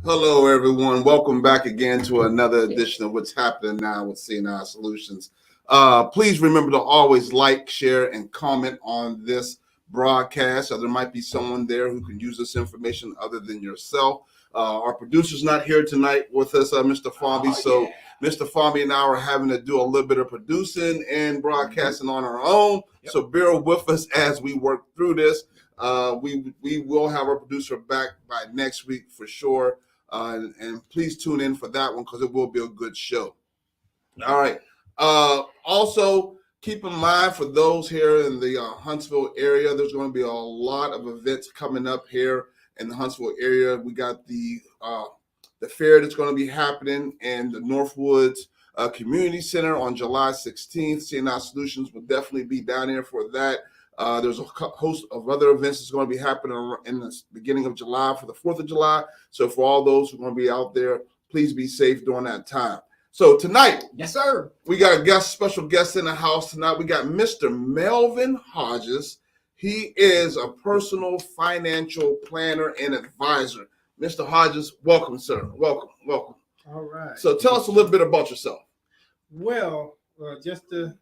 Hello, everyone. Welcome back again to another edition of What's Happening Now with CNI Solutions. Please remember to always like, share, and comment on this broadcast. There might be someone there who can use this information other than yourself. Our producer's not here tonight with us, Mr. Fomby. So Mr. Fomby and I are having to do a little bit of producing and broadcasting on our own. So bear with us as we work through this. We will have our producer back by next week for sure. And please tune in for that one because it will be a good show. All right. Also, keep in mind for those here in the Huntsville area, there's going to be a lot of events coming up here in the Huntsville area. We got the fair that's going to be happening in the Northwoods Community Center on July 16th. CNI Solutions will definitely be down there for that. There's a host of other events that's going to be happening in the beginning of July for the 4th of July. So for all those who are going to be out there, please be safe during that time. So tonight, yes, sir, we got a special guest in the house tonight. We got Mr. Melvin Hodges. He is a personal financial planner and advisor. Mr. Hodges, welcome, sir. Welcome. All right. So tell us a little bit about yourself. Well, just to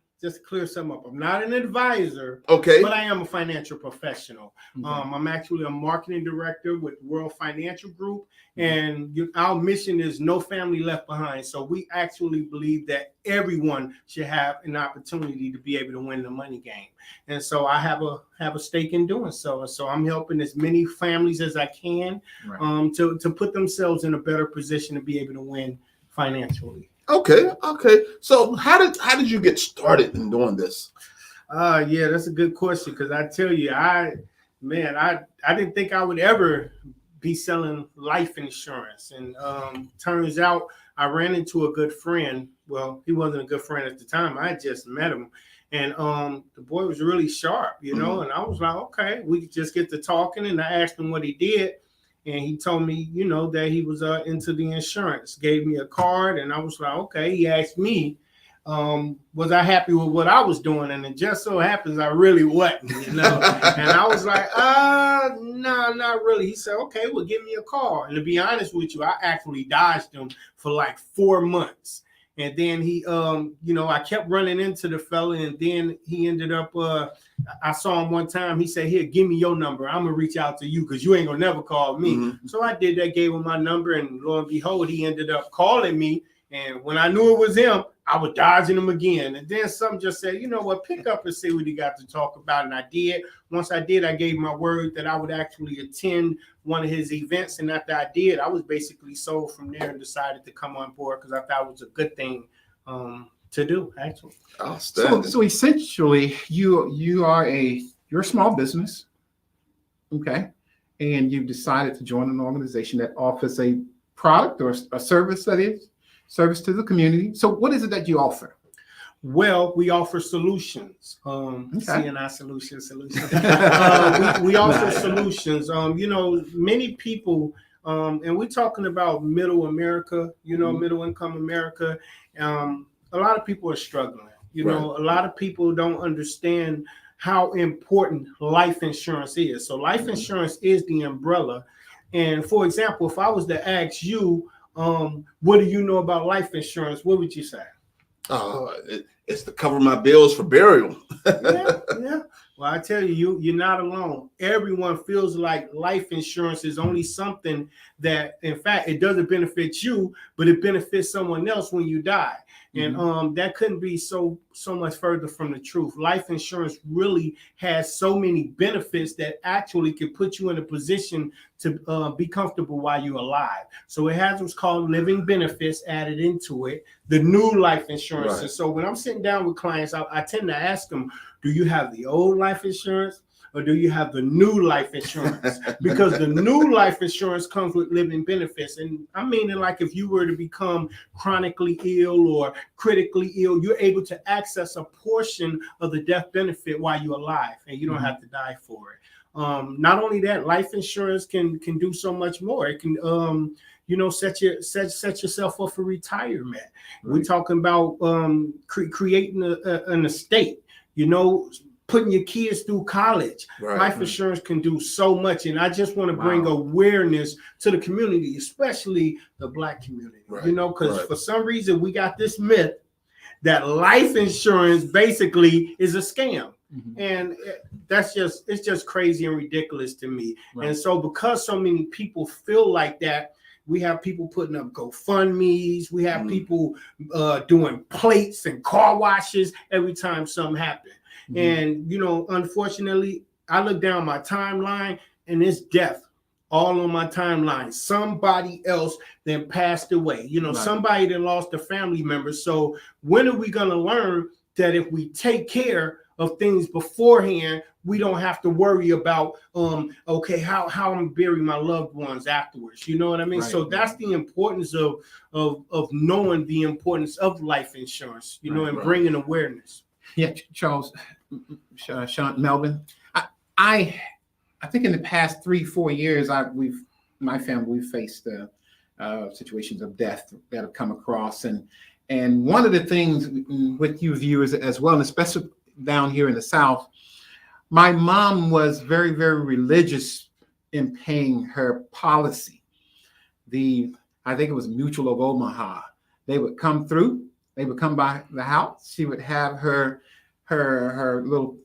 clear something up, I'm not an advisor, okay, but I am a financial professional. Mm-hmm. I'm actually a marketing director with World Financial Group, and our mission is no family left behind. So we actually believe that everyone should have an opportunity to be able to win the money game. And so I have a stake in doing so. So I'm helping as many families as I can, right, to put themselves in a better position to be able to win financially. Okay. So how did you get started in doing this? Yeah, that's a good question because I tell you, I didn't think I would ever be selling life insurance, and turns out I ran into a good friend. Well, he wasn't a good friend at the time. I just met him, and the boy was really sharp, you know. And I was like, okay, we could just get to talking, and I asked him what he did. And he told me, you know, that he was into the insurance, gave me a card. And I was like, okay. He asked me, was I happy with what I was doing? And it just so happens I really wasn't, you know. And I was like, no, not really. He said, okay, well, give me a call. And to be honest with you, I actually dodged him for like 4 months. And then he, I kept running into the fella, and then he ended up, I saw him one time. He said, here, give me your number. I'm going to reach out to you because you ain't going to never call me. Mm-hmm. So I did that, gave him my number, and lo and behold, he ended up calling me. And when I knew it was him, I was dodging him again. And then something just said, you know what, pick up and see what he got to talk about. And I did. Once I did, I gave my word that I would actually attend one of his events. And after I did, I was basically sold from there and decided to come on board because I thought it was a good thing to do, actually. So essentially, you're a small business, okay, and you've decided to join an organization that offers a product or a service service to the community. So what is it that you offer? Well, we offer solutions. CNI solutions. We offer solutions. Many people, and we're talking about middle America, middle income America. A lot of people are struggling. A lot of people don't understand how important life insurance is. So life insurance is the umbrella. And for example, if I was to ask you, what do you know about life insurance? What would you say? It's to cover my bills for burial. Yeah. Well, I tell you, you're not alone. Everyone feels like life insurance is only something that, in fact, it doesn't benefit you, but it benefits someone else when you die. And that couldn't be so much further from the truth. Life insurance really has so many benefits that actually can put you in a position to be comfortable while you're alive. So it has what's called living benefits added into it, the new life insurance. Right. So when I'm sitting down with clients, I tend to ask them, do you have the old life insurance? Or do you have the new life insurance? Because the new life insurance comes with living benefits. And I mean, like if you were to become chronically ill or critically ill, you're able to access a portion of the death benefit while you're alive, and you don't have to die for it. Not only that, life insurance can do so much more. It can set yourself up for retirement. Right. We're talking about creating an estate. putting your kids through college. Right. Life insurance can do so much. And I just want to bring Wow. awareness to the community, especially the Black community, Right. you know, because Right. for some reason we got this myth that life insurance basically is a scam. Mhm. And it's just crazy and ridiculous to me. Right. And so because so many people feel like that, we have people putting up GoFundMe's, we have people doing plates and car washes every time something happens. Mhm. And you know, unfortunately, I look down my timeline and it's death all on my timeline. Somebody else then passed away. You know, Right. somebody that lost a family member. So when are we gonna learn that if we take care of things beforehand, we don't have to worry about okay, how I'm gonna bury my loved ones afterwards? You know what I mean? Right. So that's the importance of knowing the importance of life insurance, you know, Right. and Right. bringing awareness. Yeah, Charles, Sean, Melvin. I think in the past 3-4 years, my family, we've faced situations of death that have come across, and one of the things with you viewers as well, and especially down here in the South, my mom was very, very religious in paying her policy. I think it was Mutual of Omaha. They would come through. They would come by the house. She would have her little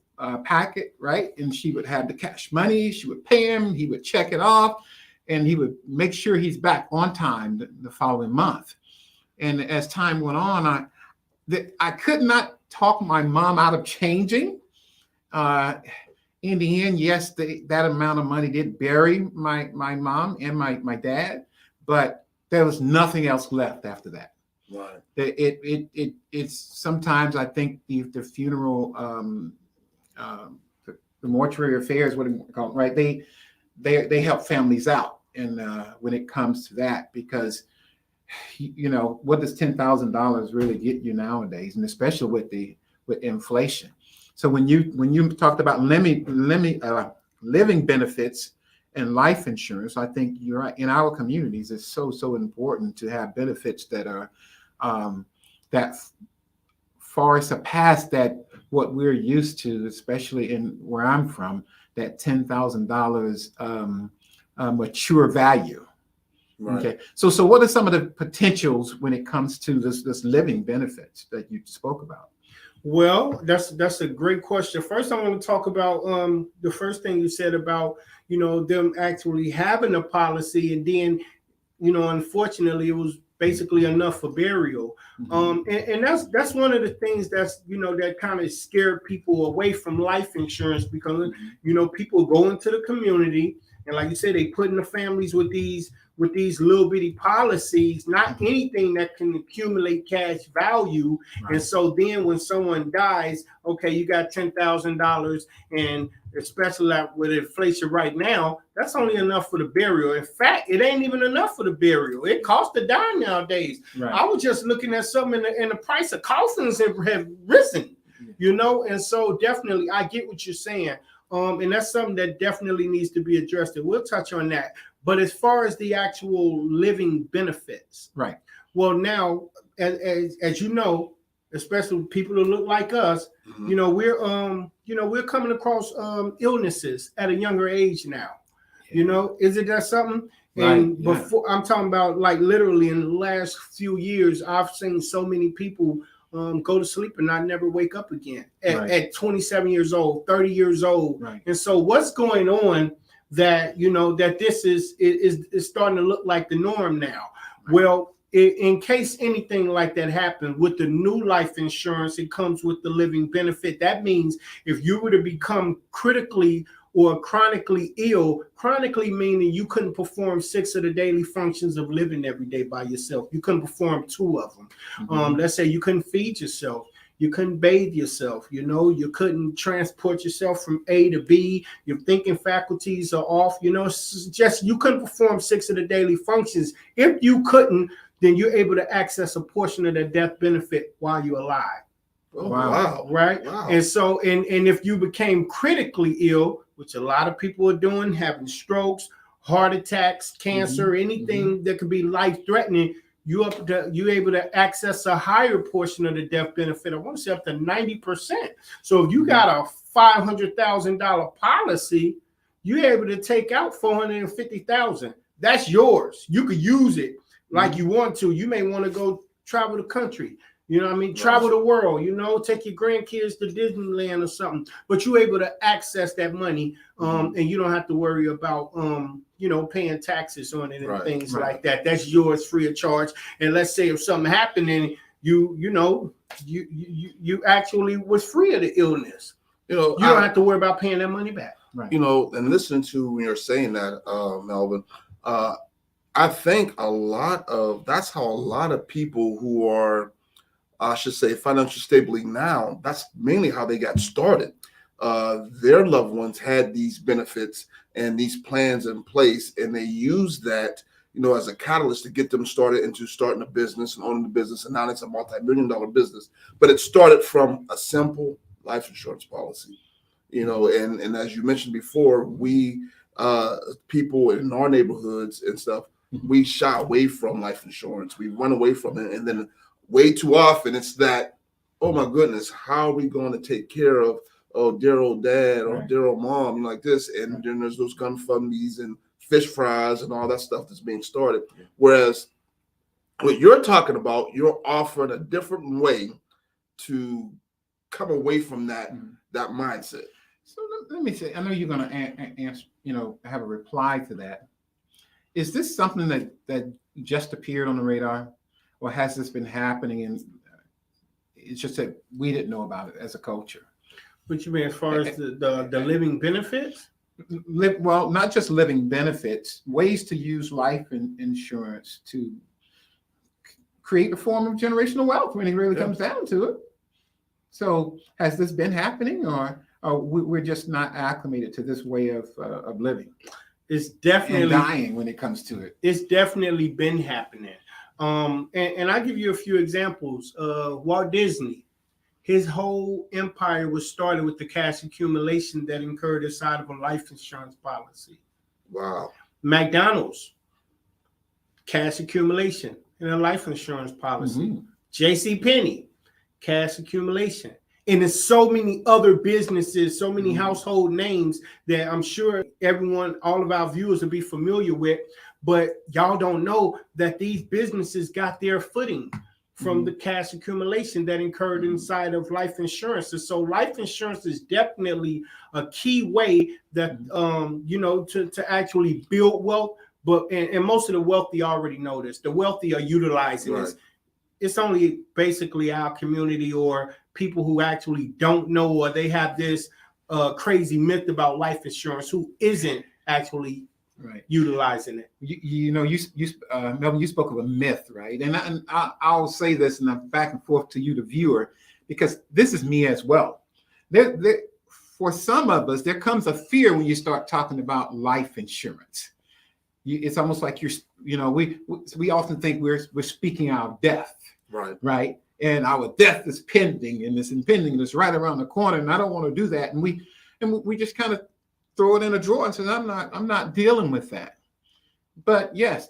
packet, right? And she would have the cash money. She would pay him. He would check it off, and he would make sure he's back on time the following month. And as time went on, I could not talk my mom out of changing. In the end, yes, that amount of money did bury my mom and my dad, but there was nothing else left after that. Right. It's sometimes I think the funeral, the mortuary affairs, what do you call it, right? They help families out, and when it comes to that, because you know, what does $10,000 really get you nowadays, and especially with inflation? So when you talked about living benefits and life insurance, I think you're right. In our communities, it's so important to have benefits that are that far surpass that what we're used to, especially in where I'm from, that $10,000 mature value. Right. Okay. So what are some of the potentials when it comes to this living benefits that you spoke about? Well, that's a great question. First, I want to talk about the first thing you said about, you know, them actually having a policy, and then, you know, unfortunately, it was basically enough for burial. And that's one of the things that's, you know, that kind of scared people away from life insurance, because you know, people go into the community, and like you said, they put in the families with these little bitty policies, not anything that can accumulate cash value. Right. And so then when someone dies, okay, you got $10,000, and especially like with inflation right now, that's only enough for the burial. In fact, it ain't even enough for the burial. It costs a dime nowadays. Right. I was just looking at something, and the price of coffins have risen, you know, and so definitely I get what you're saying. And that's something that definitely needs to be addressed, and we'll touch on that. But as far as the actual living benefits, Right. well, now, as you know, especially with people who look like us, you know, we're coming across illnesses at a younger age now. You know, isn't that something? And Right, before, I'm talking about, like, literally in the last few years, I've seen so many people go to sleep and not never wake up again at 27 years old, 30 years old. Right. And so what's going on that, you know, that this is starting to look like the norm now? Right. Well, in case anything like that happened with the new life insurance, it comes with the living benefit. That means if you were to become critically or chronically ill, chronically meaning you couldn't perform 6 of the daily functions of living every day by yourself. You couldn't perform 2 of them. Let's say you couldn't feed yourself. You couldn't bathe yourself. You know, you couldn't transport yourself from A to B. Your thinking faculties are off. You know, it's just you couldn't perform 6 of the daily functions. If you couldn't, then you're able to access a portion of the death benefit while you're alive. Oh, Wow. wow. Right. Wow. And so, and if you became critically ill, which a lot of people are doing, having strokes, heart attacks, cancer, anything that could be life threatening, you able to access a higher portion of the death benefit. I want to say up to 90%. So if you got a $500,000 policy, you're able to take out $450,000. That's yours. You could use it like you want to. You may want to go travel the country. You know what I mean? Travel the world, take your grandkids to Disneyland or something, but you're able to access that money, and you don't have to worry about, paying taxes on it and things like that. That's yours free of charge. And let's say if something happened and you actually was free of the illness, you don't have to worry about paying that money back. Right. And listening to when you're saying that, Melvin, I think that's how a lot of people who are, I should say, financially stable now, that's mainly how they got started. Their loved ones had these benefits and these plans in place, and they used that, as a catalyst to get them started into starting a business and owning the business. And now it's a multi-million-dollar business. But it started from a simple life insurance policy, and as you mentioned before, we people in our neighborhoods and stuff, we shy away from life insurance. We run away from it, and then way too often it's that, oh my goodness, how are we going to take care of dear old dad or dear old mom like this? And then there's those GoFundMes and fish fries and all that stuff that's being started. Whereas what you're talking about, you're offering a different way to come away from that mindset. So let me say, I know you're going to answer, have a reply to that. Is this something that just appeared on the radar? Or has this been happening, and it's just that we didn't know about it as a culture? What you mean as far as the living benefits? Well, not just living benefits, ways to use life insurance to create a form of generational wealth when it really comes down to it. So has this been happening, or we're just not acclimated to this way of living? It's definitely and dying when it comes to it. It's definitely been happening. And I'll give you a few examples. Walt Disney, his whole empire was started with the cash accumulation that incurred inside of a life insurance policy. Wow. McDonald's, cash accumulation in a life insurance policy. JCPenney, cash accumulation. And there's so many other businesses, so many household names that I'm sure all of our viewers will be familiar with. But y'all don't know that these businesses got their footing from the cash accumulation that incurred inside of life insurance. And so life insurance is definitely a key way that, to actually build wealth. But and most of the wealthy already know this. The wealthy are utilizing this. It's only basically our community or people who actually don't know, or they have this crazy myth about life insurance who isn't actually utilizing it. Melvin, you spoke of a myth, right? And I'll say this, and I'm back and forth to you, the viewer, because this is me as well. For some of us, there comes a fear when you start talking about life insurance. It's almost like we often think we're speaking our death, right? And our death is pending, and it's impending, and it's right around the corner, and I don't want to do that. And we just kind of throw it in a drawer and say, I'm not dealing with that. But yes,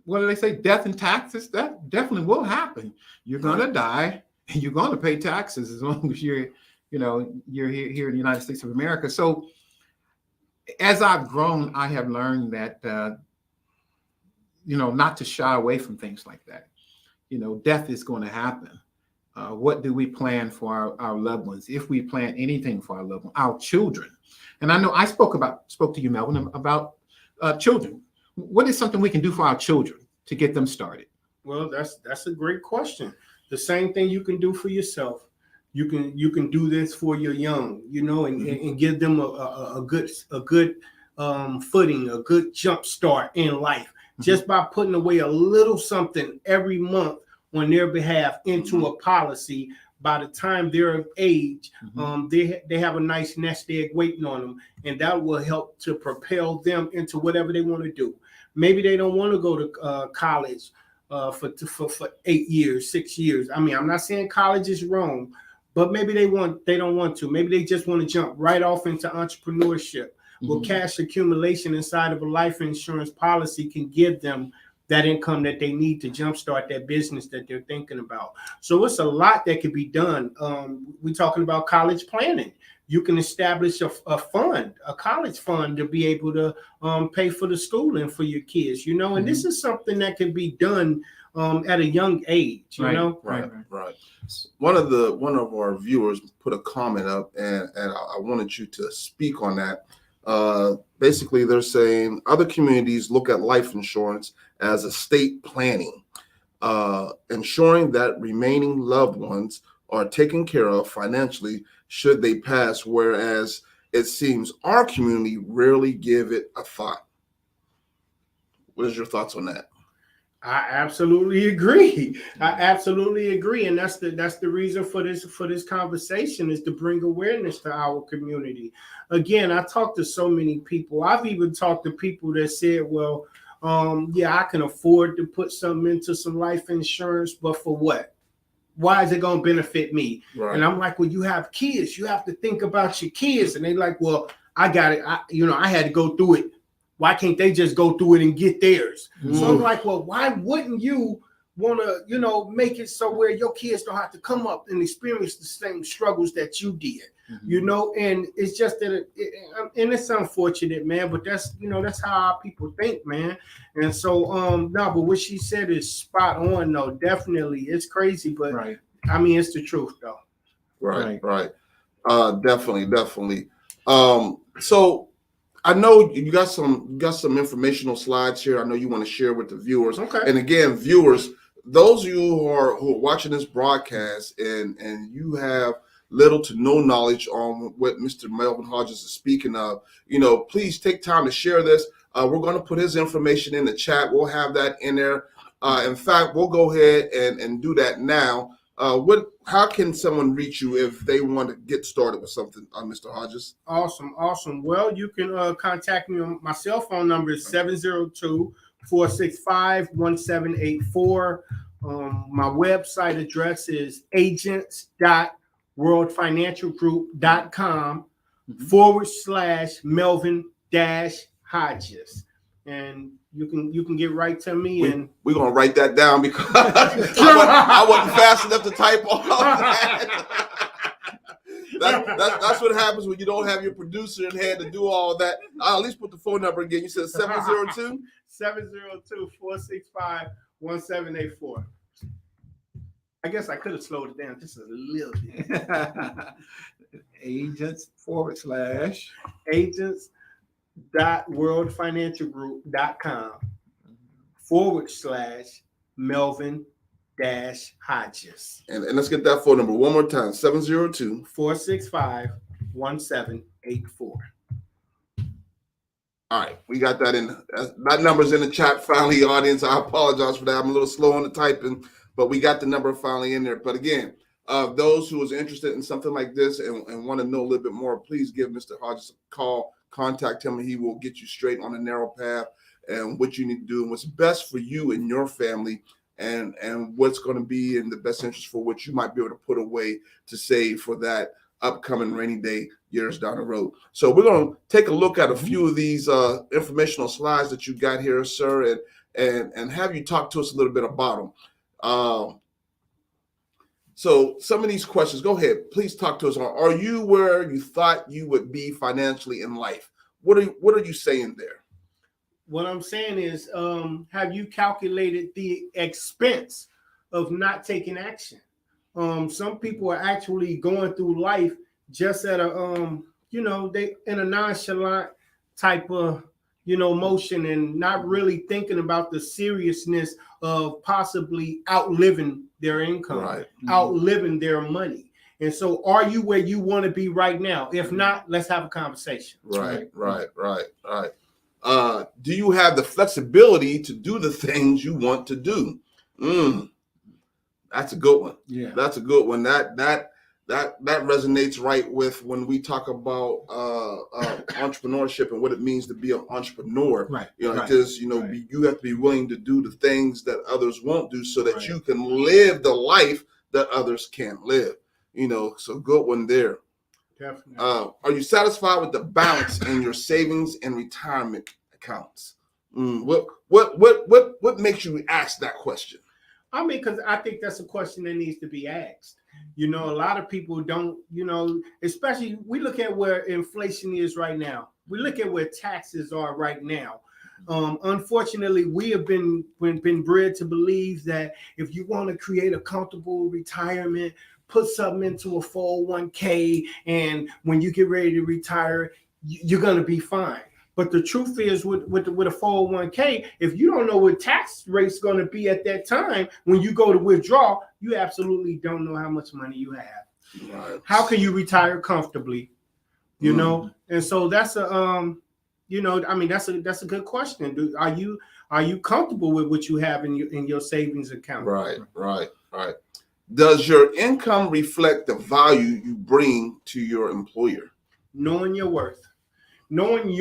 what do they say? Death and taxes, that definitely will happen. You're gonna die, and you're gonna pay taxes as long as you're here in the United States of America. So as I've grown, I have learned that not to shy away from things like that. Death is going to happen. What do we plan for our loved ones? If we plan anything for our loved ones, our children. And I know I spoke to you, Melvin, about children. What is something we can do for our children to get them started? Well, that's a great question. The same thing you can do for yourself. You can do this for your young, and give them a good footing, a good jump start in life, just by putting away a little something every month on their behalf into a policy. By the time they're of age, they have a nice nest egg waiting on them, and that will help to propel them into whatever they want to do. Maybe they don't want to go to college for 8 years, 6 years. I mean, I'm not saying college is wrong, but maybe they don't want to. Maybe they just want to jump right off into entrepreneurship. Well, cash accumulation inside of a life insurance policy can give them that income that they need to jumpstart that business that they're thinking about. So it's a lot that could be done. We're talking about college planning. You can establish a fund, a college fund, to be able to pay for the schooling for your kids, and this is something that can be done at a young age, Right. One of our viewers put a comment up, and I wanted you to speak on that. Basically, they're saying other communities look at life insurance as estate planning, ensuring that remaining loved ones are taken care of financially should they pass, whereas it seems our community rarely give it a thought. What is your thoughts on that? I absolutely agree. And that's the reason for this conversation, is to bring awareness to our community. Again, I talked to so many people. I've even talked to people that said, well, I can afford to put something into some life insurance, but for what? Why is it going to benefit me? Right. And I'm like, well, you have kids. You have to think about your kids. And they like, well, I got it. I had to go through it. Why can't they just go through it and get theirs? So I'm like, well, why wouldn't you want to, make it so where your kids don't have to come up and experience the same struggles that you did, and it's just that, and it's unfortunate, man, but that's how our people think, man. And so, no, but what she said is spot on, though. Definitely. It's crazy, but Right. I mean, it's the truth, though. Right. Definitely. So I know you got some informational slides here. I know you want to share with the viewers. Okay. And again, viewers, those of you who are watching this broadcast and you have little to no knowledge on what Mr. Melvin Hodges is speaking of, please take time to share this. We're going to put his information in the chat. We'll have that in there. In fact, we'll go ahead and do that now. How can someone reach you if they want to get started with something, Mr. Hodges? Awesome. Well, you can contact me on my cell phone number is 702-465-1784. My website address is agents.worldfinancialgroup.com /Melvin-Hodges. And you can get right to me, and we're gonna write that down because I wasn't fast enough to type all that. That's what happens when you don't have your producer in hand to do all that. I'll at least put the phone number again. You said 702? 702-465-1784. I guess I could have slowed it down just a little bit. Agents / agents.worldfinancialgroup.com /Melvin-Hodges. And let's get that phone number one more time. 702-465-1784. All right, we got that in. That number's in the chat finally, audience. I apologize for that. I'm a little slow on the typing, but we got the number finally in there. But again, those who is interested in something like this and want to know a little bit more, please give Mr. Hodges a call. Contact him, and he will get you straight on a narrow path and what you need to do and what's best for you and your family, and what's going to be in the best interest for what you might be able to put away to save for that upcoming rainy day years down the road. So we're going to take a look at a few of these informational slides that you got here, sir, and have you talk to us a little bit about them. So some of these questions, go ahead, please talk to us. Are you where you thought you would be financially in life? What are you saying there? What I'm saying is, have you calculated the expense of not taking action? Some people are actually going through life just at a, they in a nonchalant type of, motion, and not really thinking about the seriousness of possibly outliving their income, Right. outliving their money. And so are you where you want to be right now? If not, let's have a conversation. Right. Do you have the flexibility to do the things you want to do? That's a good one. Yeah. That's a good one. That resonates right with when we talk about entrepreneurship and what it means to be an entrepreneur. Right. Because you have to be willing to do the things that others won't do so that you can live the life that others can't live. So good one there. Definitely. Are you satisfied with the balance in your savings and retirement accounts? What makes you ask that question? I mean, because I think that's a question that needs to be asked. You know, a lot of people don't, you know, especially we look at where inflation is right now. We look at where taxes are right now. Unfortunately, we have been bred to believe that if you want to create a comfortable retirement, put something into a 401k, and when you get ready to retire, you're going to be fine. But the truth is, with a 401k, if you don't know what tax rate's going to be at that time, when you go to withdraw, you absolutely don't know how much money you have. Right. How can you retire comfortably? You know, and so that's a you know, I mean, that's a good question. Are you comfortable with what you have in your savings account? Right. Does your income reflect the value you bring to your employer? Knowing your worth, knowing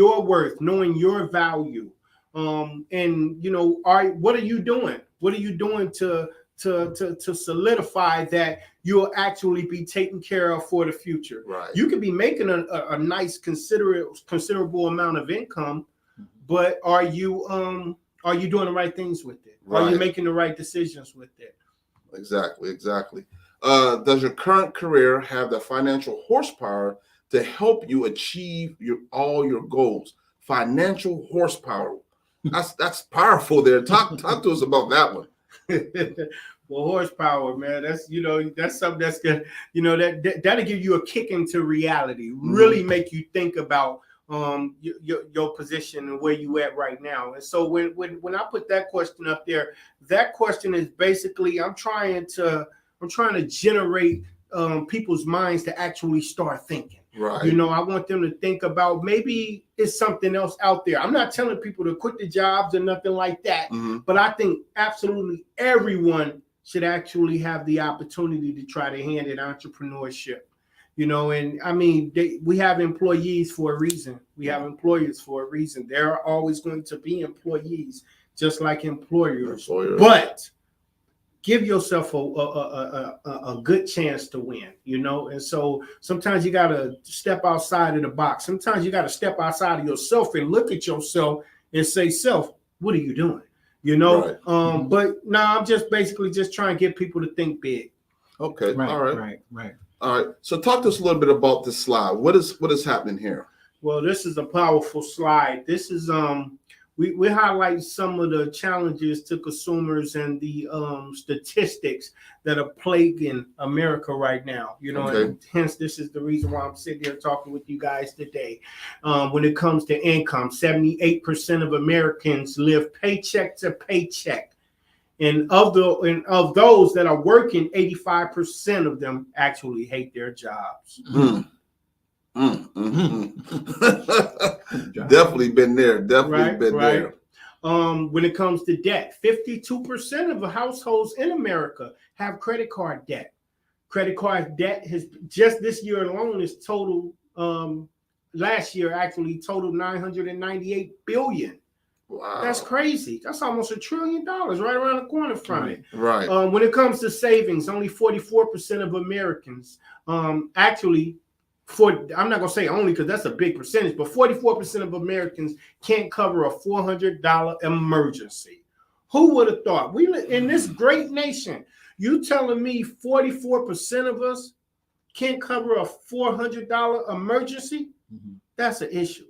your value, and you know, what are you doing? What are you doing to solidify that you'll actually be taken care of for the future? Right. You could be making a nice considerable amount of income, but are you doing the right things with it? Right. Are you making the right decisions with it? Exactly. Does your current career have the financial horsepower to help you achieve all your goals? Financial horsepower. That's powerful there. Talk to us about that one. Well, horsepower, man, that's, you know, that's something that's good. You know, that'll give you a kick into reality, really make you think about your position and where you at right now. And so when I put that question up there, that question is basically I'm trying to generate people's minds to actually start thinking. Right. You know, I want them to think about maybe it's something else out there. I'm not telling people to quit the jobs or nothing like that, but I think absolutely everyone should actually have the opportunity to try to hand in entrepreneurship. You know, and I mean, we have employees for a reason. We have employers for a reason. There are always going to be employees, just like employers. But give yourself a good chance to win, you know? And so sometimes you got to step outside of the box. Sometimes you got to step outside of yourself and look at yourself and say, self, what are you doing? You know? Right. But no, I'm just basically just trying to get people to think big. Okay. Right, All right. Right. All right. So talk to us a little bit about this slide. What is happening here? Well, this is a powerful slide. This is we highlight some of the challenges to consumers and the statistics that are plaguing America right now. You know, and hence this is the reason why I'm sitting here talking with you guys today. When it comes to income, 78% of Americans live paycheck to paycheck. And of those that are working, 85% of them actually hate their jobs. Definitely been there. There. When it comes to debt, 52% of the households in America have credit card debt. Credit card debt has just this year alone is total. Last year actually totaled $998 billion. Wow. That's crazy. That's almost $1 trillion right around the corner from it. Right. When it comes to savings, only 44% of Americans actually. I'm not gonna say only because that's a big percentage, but 44% of Americans can't cover a $400 emergency. Who would have thought? We in this great nation, you telling me 44% of us can't cover a $400 emergency? That's an issue,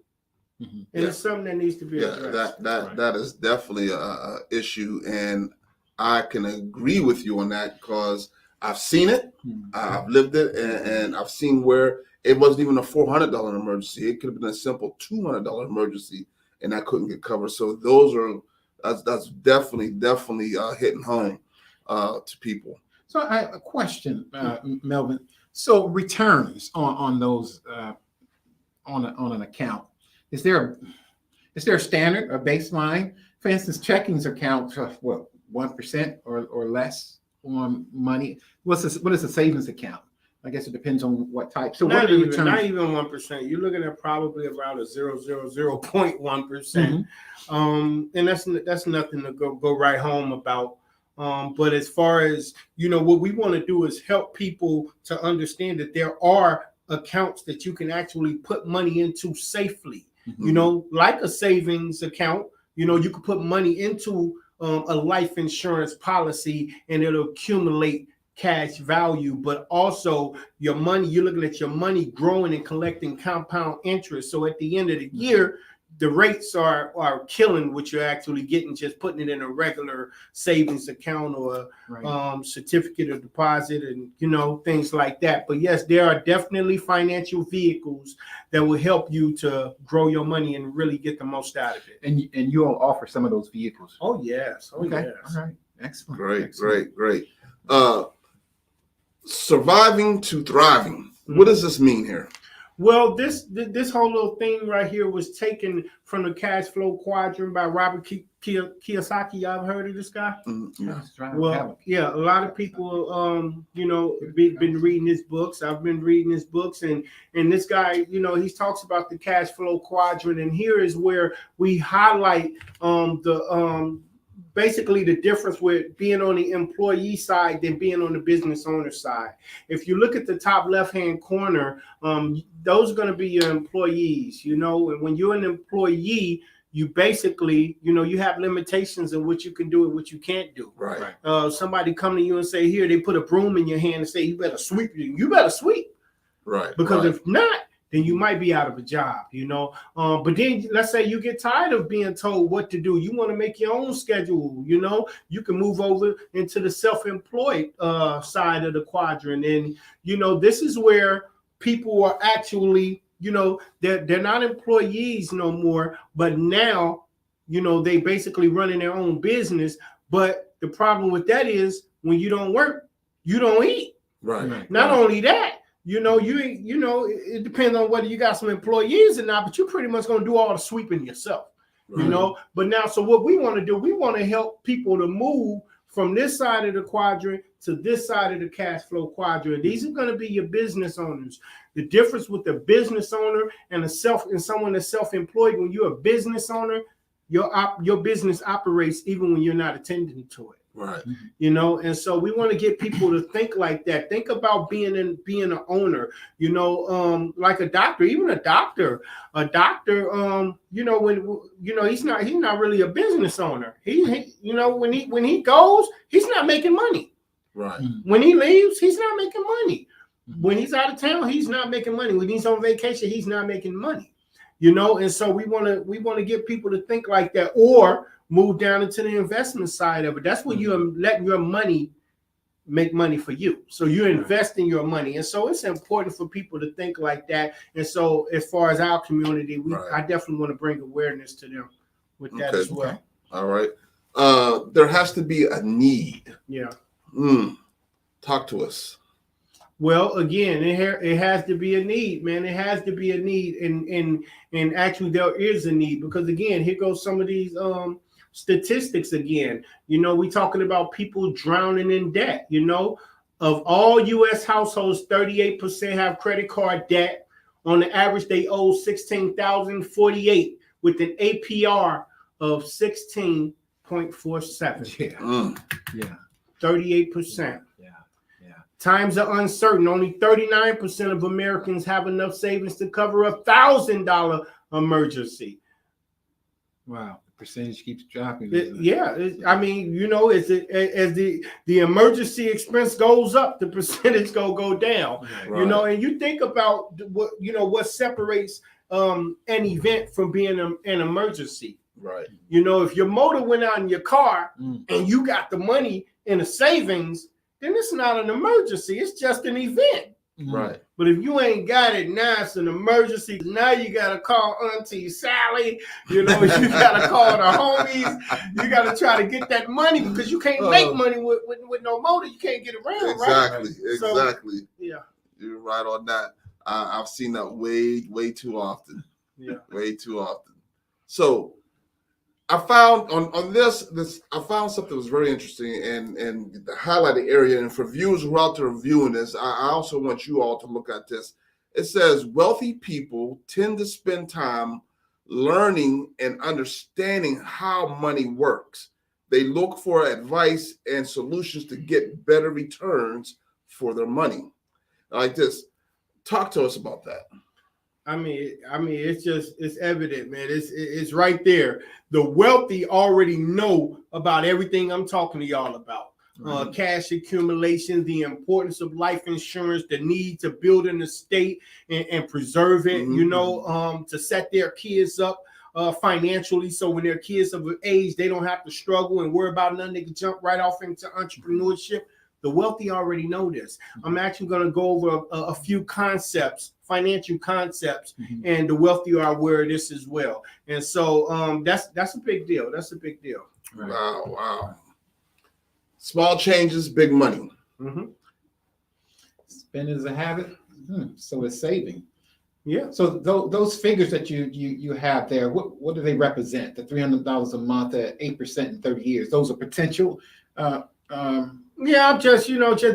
and it's something that needs to be addressed. That is definitely a issue, and I can agree with you on that because I've seen it, I've lived it, and I've seen where it wasn't even a $400 emergency. It could have been a simple $200 emergency, and that couldn't get covered. So that's definitely hitting home to people. So I have a question, Melvin. So returns on those on an account, is there a standard, a baseline? For instance, checkings account, what 1% or less on money? What is a savings account? I guess it depends on what type. So not even 1%. You're looking at probably around a 0.1%. And that's nothing to go right home about. But as far as, you know, what we want to do is help people to understand that there are accounts that you can actually put money into safely. You know, like a savings account, You know, you could put money into a life insurance policy and it'll accumulate cash value, but also your money, you're looking at your money growing and collecting compound interest. So at the end of the year, the rates are killing what you're actually getting, just putting it in a regular savings account or certificate of deposit and, you know, things like that. But yes, there are definitely financial vehicles that will help you to grow your money and really get the most out of it. And you all offer some of those vehicles. Oh, yes. Oh, Okay. yes. All right. Excellent. Great, Excellent. great. Surviving to thriving. What does this mean here? Well, this whole little thing right here was taken from the Cash Flow Quadrant by Robert Kiyosaki. Y'all heard of this guy? Well, yeah, a lot of people, you know, been reading his books. I've been reading his books, and this guy, you know, he talks about the Cash Flow Quadrant, and here is where we highlight basically the difference with being on the employee side than being on the business owner side. If you look at the top left-hand corner, those are going to be your employees, you know, and when you're an employee, you basically, you know, you have limitations in what you can do and what you can't do. Right. Somebody come to you and say, here, they put a broom in your hand and say, you better sweep. You better sweep. Right. Because if not, then you might be out of a job, you know. But then let's say you get tired of being told what to do. You want to make your own schedule, you know. You can move over into the self-employed side of the quadrant. And, you know, this is where people are actually, you know, they're not employees no more, but now, you know, they basically running their own business. But the problem with that is when you don't work, you don't eat. Right. Not only that, you know, it depends on whether you got some employees or not, but you're pretty much going to do all the sweeping yourself, you know. But now, so what we want to do, we want to help people to move from this side of the quadrant to this side of the cash flow quadrant. These are going to be your business owners. The difference with the business owner and someone that's self-employed, when you're a business owner, your business operates even when you're not attending to it. Right. You know, and so we want to get people to think like that. Think about being an owner, you know, like a doctor, even a doctor, you know, when, you know, he's not really a business owner. He you know, when he goes, he's not making money. Right. When he leaves, he's not making money. When he's out of town, he's not making money. When he's on vacation, he's not making money. You know, and so we want to get people to think like that, or move down into the investment side of it. That's where you're letting your money make money for you. So you're investing your money. And so it's important for people to think like that. And so as far as our community, I definitely want to bring awareness to them with that as well. All right. There has to be a need. Yeah. Talk to us. Well, again, it has to be a need, man. It has to be a need. And actually there is a need, because again, here goes some of these statistics again. You know, we talking about people drowning in debt. You know, of all U.S. households, 38% have credit card debt. On the average, they owe $16,048 with an APR of 16.47. Yeah. 38%. Times are uncertain. Only 39% of Americans have enough savings to cover $1,000 emergency. Wow. Percentage keeps dropping. I mean, you know, as the emergency expense goes up, the percentage go down. Right. You know, and you think about what separates an event from being an emergency. Right. You know, if your motor went out in your car and you got the money in a savings, then it's not an emergency. It's just an event. Right. But if you ain't got it, now it's an emergency. Now you got to call Auntie Sally. You know, you got to call the homies. You got to try to get that money, because you can't make money with no motor. You can't get around, exactly, right? Exactly. So, yeah. You're right on that. I've seen that way too often. Yeah. Way too often. So I found on this I found something that was very interesting and the highlighted area. And for viewers who are out there viewing this, I also want you all to look at this. It says wealthy people tend to spend time learning and understanding how money works. They look for advice and solutions to get better returns for their money. Like this. Talk to us about that. I mean, it's evident, man. It's right there. The wealthy already know about everything I'm talking to y'all about. Cash accumulation, the importance of life insurance, the need to build an estate and preserve it, to set their kids up financially. So when their kids of age, they don't have to struggle and worry about nothing. They can jump right off into entrepreneurship. The wealthy already know this. I'm actually going to go over a few concepts, financial concepts, and the wealthy are aware of this as well. And so that's a big deal. That's a big deal. Right. Wow. Small changes, big money. Spending is a habit, so it's saving. Yeah. So those figures that you have there, what do they represent? The $300 a month at 8% in 30 years. Those are potential. Yeah, I'm just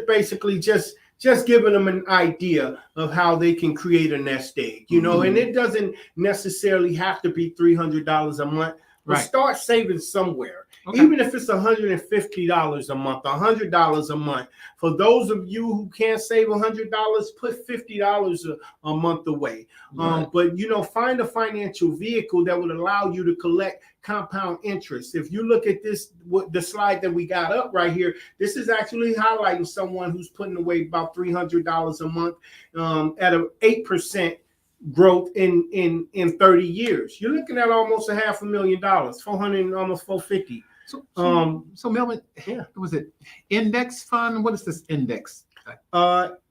basically giving them an idea of how they can create a nest egg, and it doesn't necessarily have to be $300 a month. But start saving somewhere, even if it's $150 a month, $100 a month. For those of you who can't save $100, put $50 a month away. But find a financial vehicle that would allow you to collect compound interest. If you look at the slide that we got up right here, this is actually highlighting someone who's putting away about $300 a month at an 8% growth in 30 years. You're looking at almost $500,000, 400, almost 450. So Melvin, was it index fund? What is this index?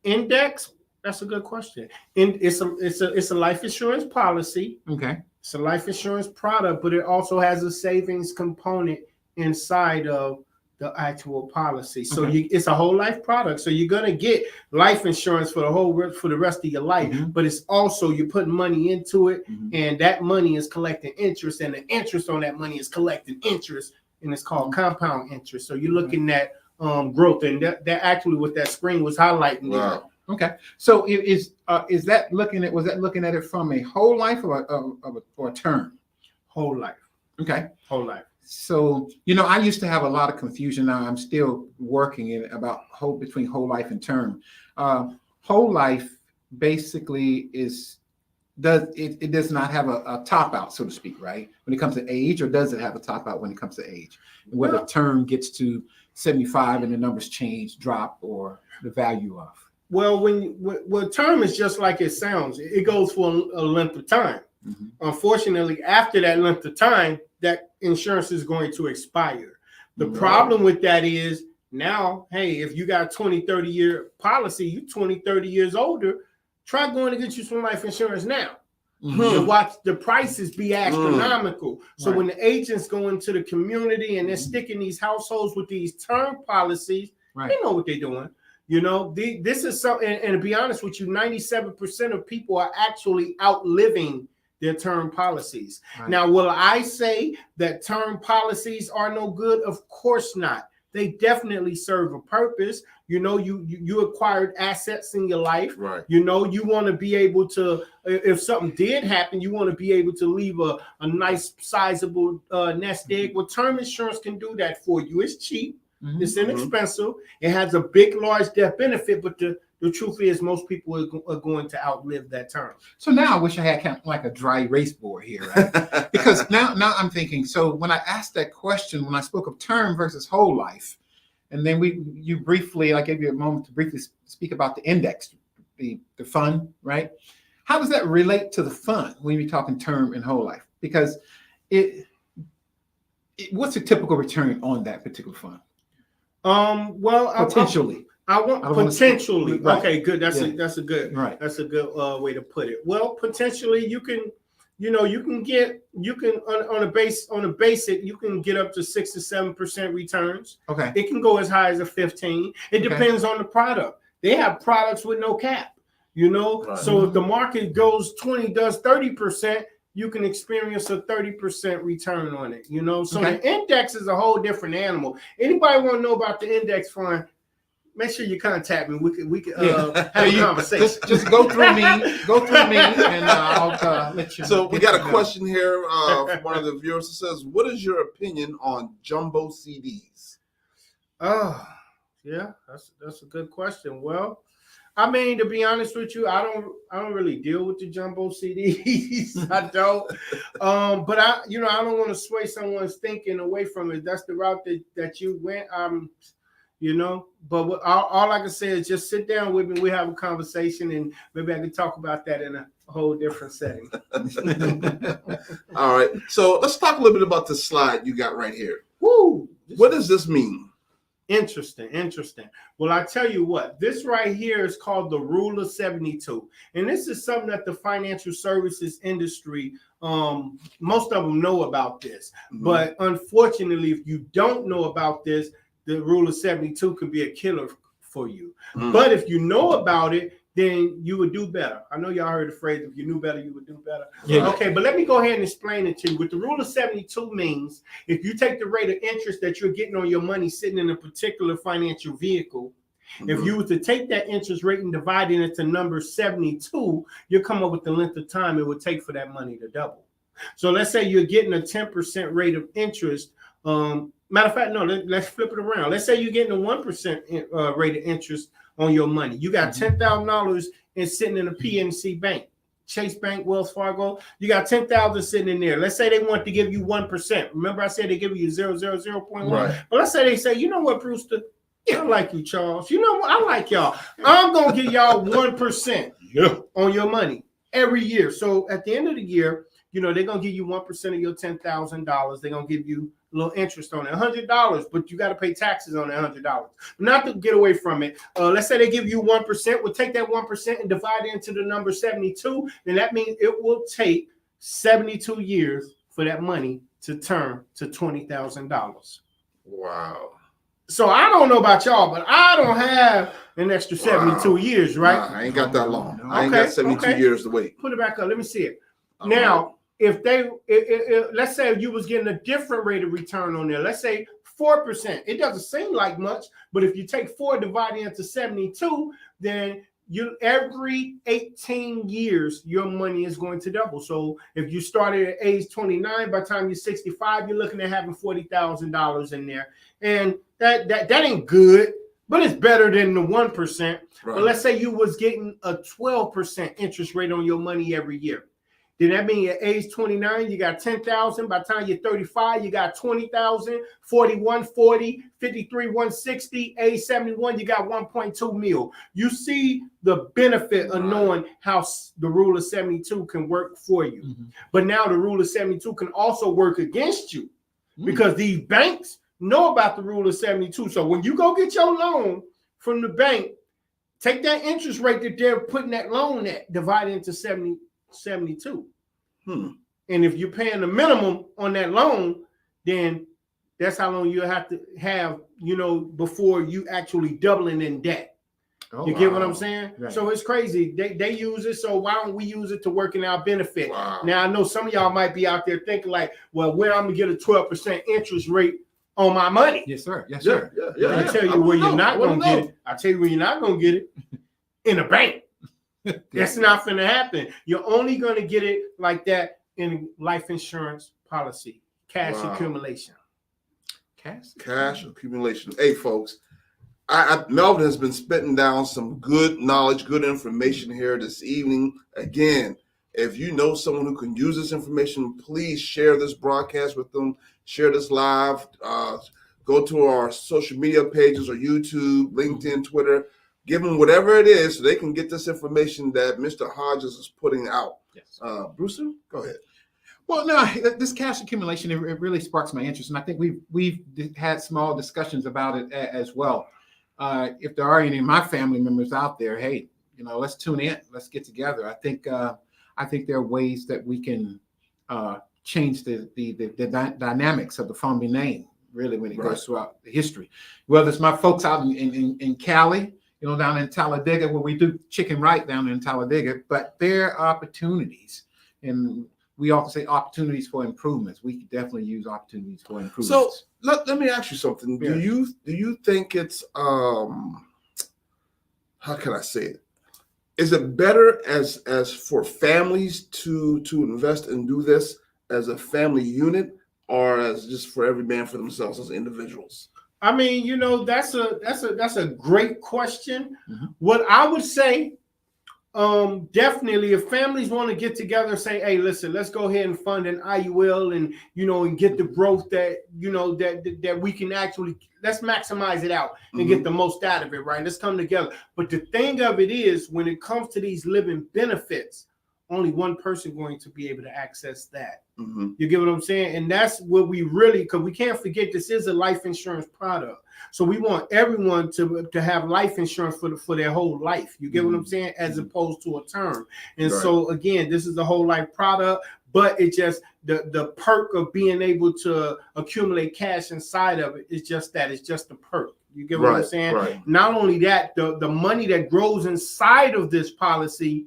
Index. That's a good question. It's a life insurance policy. Okay. It's a life insurance product, but it also has a savings component inside of the actual policy. So it's a whole life product. So you're gonna get life insurance for the rest of your life, but it's also you're putting money into it, and that money is collecting interest, and the interest on that money is collecting interest, and it's called compound interest. So you're looking at growth, and that actually what that screen was highlighting. Wow. Okay. So was that looking at it from a whole life or a term? Whole life. Okay. Whole life. So, I used to have a lot of confusion. Now I'm still working in about between whole life and term. Whole life basically it does not have a top out, so to speak, right? When it comes to age, or does it have a top out when it comes to age? Where the term gets to 75 and the numbers drop, or the value of? Well, when term is just like it sounds, it goes for a length of time. Unfortunately, after that length of time, that insurance is going to expire. The problem with that is now, hey, if you got a 20, 30-year policy, you're 20, 30 years older, try going to get you some life insurance now. And watch the prices be astronomical. So when the agents go into the community and they're sticking these households with these term policies, they know what they're doing. This is something, and to be honest with you, 97% of people are actually outliving their term policies. Now, will I say that term policies are no good? Of course not. They definitely serve a purpose. You acquired assets in your life. Right. You want to be able to, if something did happen, you want to be able to leave a nice sizable nest egg. Well, term insurance can do that for you. It's cheap. It's inexpensive. It has a big, large death benefit, but the truth is most people are going to outlive that term. So now I wish I had kind of like a dry erase board here, right? Because now I'm thinking, so when I asked that question, when I spoke of term versus whole life, and then I gave you a moment to briefly speak about the index, the fund, right? How does that relate to the fund when you're talking term and whole life? Because what's the typical return on that particular fund? Well, potentially. Potentially. Right. Okay, good. That's a good way to put it. Well, potentially you can on a basic, you can get up to 6 to 7% returns. Okay. It can go as high as a 15. It depends on the product. They have products with no cap, Right. So if the market goes 20, does 30%, you can experience a 30% return on it, So the index is a whole different animal. Anybody want to know about the index fund? Make sure you contact me. We could have a conversation. Just go through me, and I'll let you. So we got a question here from one of the viewers that says, "What is your opinion on jumbo CDs?" Yeah, that's a good question. Well, I mean, to be honest with you, I don't really deal with the jumbo CDs. I don't. But I don't want to sway someone's thinking away from it. That's the route that you went. But all I can say is just sit down with me. We have a conversation, and maybe I can talk about that in a whole different setting. All right. So let's talk a little bit about this slide you got right here. Woo! What does this mean? Interesting. Well, I tell you what, this right here is called the Rule of 72. And this is something that the financial services industry, most of them know about this. Mhm. But unfortunately, if you don't know about this, the Rule of 72 could be a killer for you. Mm. But if you know about it, then you would do better. I know y'all heard the phrase, if you knew better, you would do better. Yeah. Okay, but let me go ahead and explain it to you. What the Rule of 72 means, if you take the rate of interest that you're getting on your money sitting in a particular financial vehicle, if you were to take that interest rate and divide it into number 72, you'll come up with the length of time it would take for that money to double. So let's say you're getting a 10% rate of interest. Matter of fact, no, let's flip it around. Let's say you're getting a 1% rate of interest on your money. You got $10,000 and sitting in a PNC bank, Chase Bank, Wells Fargo. You got $10,000 sitting in there. Let's say they want to give you 1%. Remember, I said they give you 0.1. Right. But let's say they say, you know what, Brewster? I like you, Charles. You know what? I like y'all. I'm gonna give y'all 1% on your money every year. So at the end of the year, they're gonna give you 1% of your $10,000. They're gonna give you a little interest on it, $100, but you got to pay taxes on that $100. Not to get away from it. Let's say they give you 1%. We'll take that 1% and divide it into the number 72. Then that means it will take 72 years for that money to turn to $20,000. Wow. So I don't know about y'all, but I don't have an extra 72 years, right? Nah, I ain't got that long. No. I ain't got 72 years to wait. Put it back up. Let me see it. All Now, right. if let's say you was getting a different rate of return on there, let's say 4%. It doesn't seem like much, but if you take 4 divided into 72, then every 18 years your money is going to double. So if you started at age 29, by the time you're 65, you're looking at having $40,000 in there, and that ain't good, but it's better than the 1%. Right. But let's say you was getting a 12% interest rate on your money every year. Then that means at age 29, you got 10,000. By the time you're 35, you got 20,000, 41, 40, 53, 160, age 71, you got 1.2 mil. You see the benefit of knowing how the Rule of 72 can work for you. Mm-hmm. But now the Rule of 72 can also work against you because these banks know about the Rule of 72. So when you go get your loan from the bank, take that interest rate that they're putting that loan at, divide it into 72. And if you're paying the minimum on that loan, then that's how long you have to have, before you actually doubling in debt. You get what I'm saying? Right. So it's crazy. They use it, so why don't we use it to work in our benefit? Wow. Now, I know some of y'all might be out there thinking like, well, where I'm going to get a 12% interest rate on my money. Yes, sir. Yes, sir. Yeah. I'll tell you where you're not going to get it. I'll tell you where you're not going to get it. In a bank. That's not going to happen. You're only going to get it like that in life insurance policy, cash accumulation. Cash accumulation. Hey, folks, Melvin has been spitting down some good knowledge, good information here this evening. Again, if you know someone who can use this information, please share this broadcast with them. Share this live. Go to our social media pages or YouTube, LinkedIn, Twitter. Give them whatever it is so they can get this information that Mr. Hodges is putting out. Yes. Brewster, go ahead. Well, no, this cash accumulation, it really sparks my interest. And I think we've had small discussions about it as well. If there are any of my family members out there, hey, let's tune in. Let's get together. I think there are ways that we can change the dynamics of the family name, really, when it goes throughout the history. Whether it's my folks out in Cali, down in Talladega, where we do chicken right down in Talladega, but there are opportunities, and we often say opportunities for improvements. We could definitely use opportunities for improvements. So let me ask you something. Yeah. Do you think it's how can I say it? Is it better as for families to invest and do this as a family unit, or as just for every man for themselves as individuals? I mean, you know, that's a great question. Mhm. What I would say, definitely, if families want to get together and say, "Hey, listen, let's go ahead and fund an IUL, and and get the growth that that we can actually let's maximize it out and get the most out of it, right? Let's come together." But the thing of it is, when it comes to these living benefits, only one person going to be able to access that. You get what I'm saying? And that's what we really, because we can't forget this is a life insurance product. So we want everyone to have life insurance for their whole life. You get what I'm saying? As opposed to a term. And so again, this is a whole life product, but it just the perk of being able to accumulate cash inside of it is just that. It's just a perk. You get what I'm saying? Right. Not only that, the money that grows inside of this policy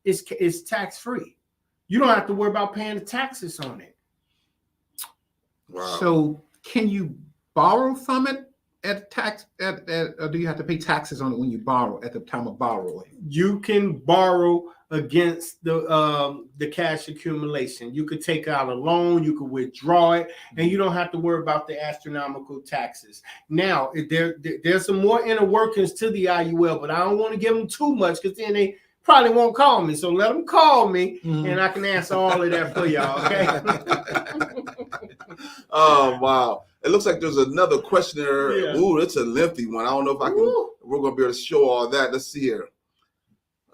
is tax-free. You don't have to worry about paying the taxes on it. Wow. So can you borrow from it at tax or do you have to pay taxes on it when you borrow at the time of borrowing? You can borrow against the cash accumulation. You could take out a loan, you could withdraw it, and you don't have to worry about the astronomical taxes. Now, there's some more inner workings to the IUL, but I don't want to give them too much because then they probably won't call me. So let them call me and I can answer all of that for y'all, okay? Oh, wow. It looks like there's another question there. Yeah. Ooh, it's a lengthy one. I don't know if I can, we're going to be able to show all that. Let's see here.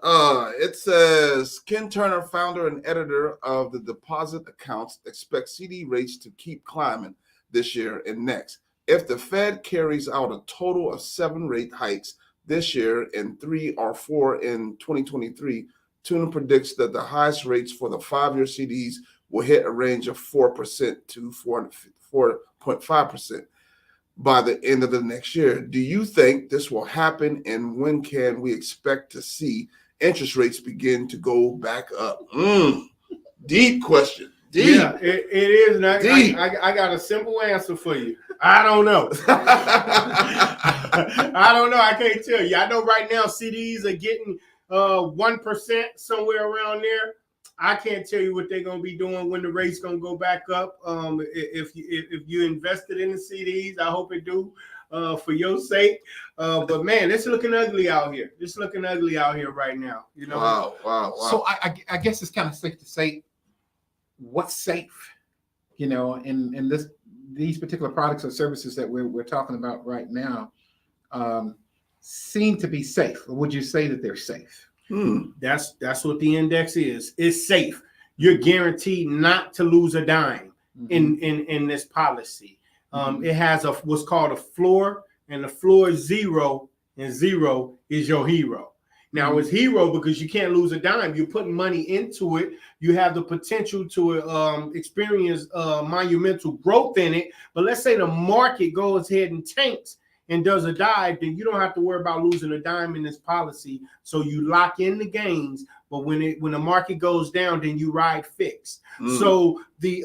It says, Ken Turner, founder and editor of the Deposit Accounts, expects CD rates to keep climbing this year and next. If the Fed carries out a total of 7 rate hikes this year and 3 or 4 in 2023, Tuna predicts that the highest rates for the 5-year CDs will hit a range of 4% to 4.5% by the end of the next year. Do you think this will happen, and when can we expect to see interest rates begin to go back up? Deep question. Deep. Yeah, it is. And I got a simple answer for you. I don't know. I don't know. I can't tell you. I know right now CDs are getting 1%, somewhere around there. I can't tell you what they're going to be doing when the rate's going to go back up. If you invested in the CDs, I hope it do for your sake. But man, it's looking ugly out here. It's looking ugly out here right now. You know. Wow. So I guess it's kind of safe to say what's safe, in these particular products or services that we're talking about right now seem to be safe. Or would you say that they're safe? That's what the index is. It's safe. You're guaranteed not to lose a dime in this policy. It has what's called a floor, and the floor is 0, and 0 is your hero. Now it's hero because you can't lose a dime. You're putting money into it. You have the potential to experience monumental growth in it. But let's say the market goes ahead and tanks and does a dive, then you don't have to worry about losing a dime in this policy. So you lock in the gains, but when the market goes down, then you ride fixed. So actually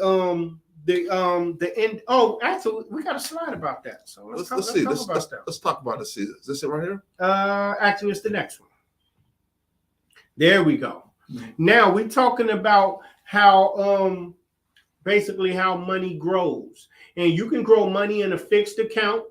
we got a slide about that. So let's talk about that. Let's talk about this. Is this it right here? Actually, it's the next one. There we go. Now we're talking about how basically how money grows, and you can grow money in a fixed account.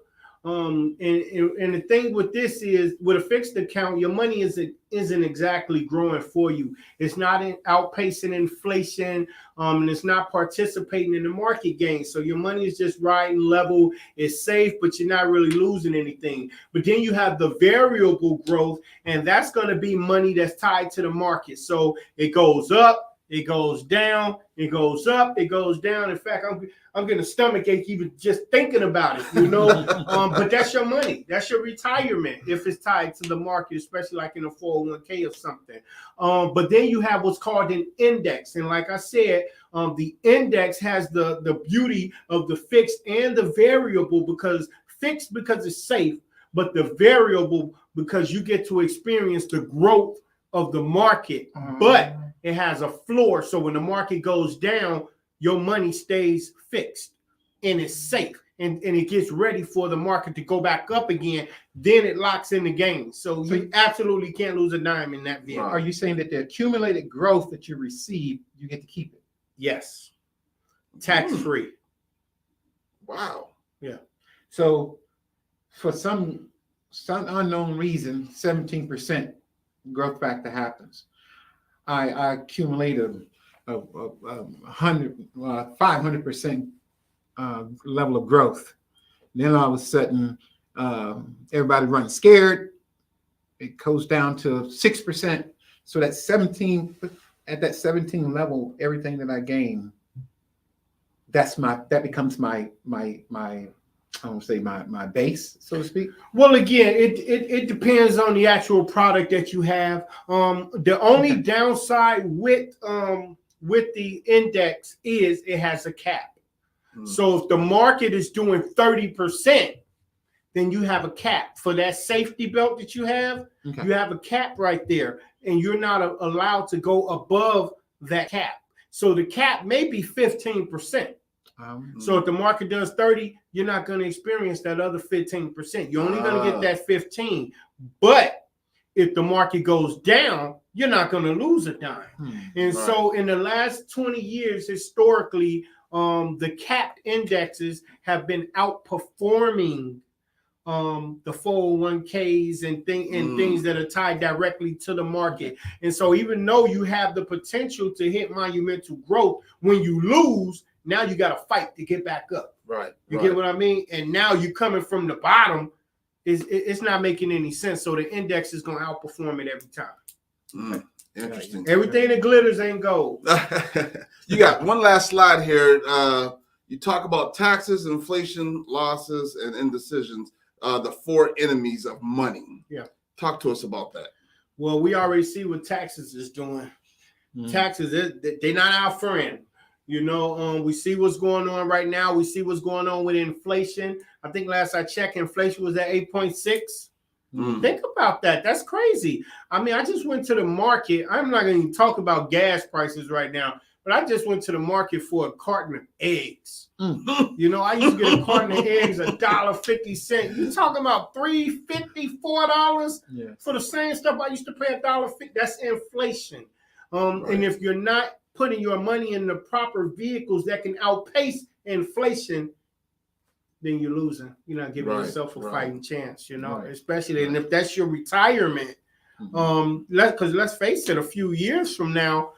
And the thing with this is, with a fixed account, your money isn't exactly growing for you. It's not outpacing inflation, and it's not participating in the market gains. So your money is just riding level. It's safe, but you're not really losing anything. But then you have the variable growth, and that's going to be money that's tied to the market. So it goes up, it goes down, it goes up, it goes down. In fact, I'm getting a stomach ache even just thinking about it, but that's your money. That's your retirement if it's tied to the market, especially like in a 401k or something. But then you have what's called an index. And like I said, the index has the beauty of the fixed and the variable, because fixed because it's safe, but the variable because you get to experience the growth of the market. But it has a floor. So when the market goes down, your money stays fixed and it's safe, and it gets ready for the market to go back up again. Then it locks in the gain. So you absolutely can't lose a dime in that vehicle. Are you saying that the accumulated growth that you receive, you get to keep it? Yes. Tax free. Wow. Yeah. So for some unknown reason, 17% growth factor happens. I accumulate a 500% level of growth. Then all of a sudden, everybody runs scared. It goes down to 6%. So that 17 level, everything that I gain, that becomes my I won't say my base, so to speak. Well, again, it depends on the actual product that you have. The only downside with the index is it has a cap. So if the market is doing 30%, then you have a cap for that safety belt that you have. Okay. You have a cap right there, and you're not allowed to go above that cap. So the cap may be 15%. So if the market does 30, you're not going to experience that other 15%. You're only going to get that 15. But if the market goes down, you're not going to lose a dime. And so in the last 20 years, historically, the capped indexes have been outperforming the 401ks and things that are tied directly to the market. And so even though you have the potential to hit monumental growth, when you lose, now you got to fight to get back up. Right. You get what I mean? And now you coming from the bottom, it's not making any sense. So the index is going to outperform it every time. Interesting. Everything that glitters ain't gold. You got one last slide here. You talk about taxes, inflation, losses, and indecisions, the four enemies of money. Yeah. Talk to us about that. Well, we already see what taxes is doing. Taxes, they're not our friend. You know, we see what's going on right now. We see what's going on with inflation. I think last I checked, inflation was at 8.6. Think about that. That's crazy. I mean, I just went to the market. I'm not going to talk about gas prices right now, but I just went to the market for a carton of eggs. You know, I used to get a carton of eggs $1.50. You talking about $3.50, $4 for the same stuff I used to pay $1.50. That's inflation. And if you're not putting your money in the proper vehicles that can outpace inflation, then you're losing. You're not giving yourself a fighting chance, you know, especially. And if that's your retirement, because let's face it, a few years from now,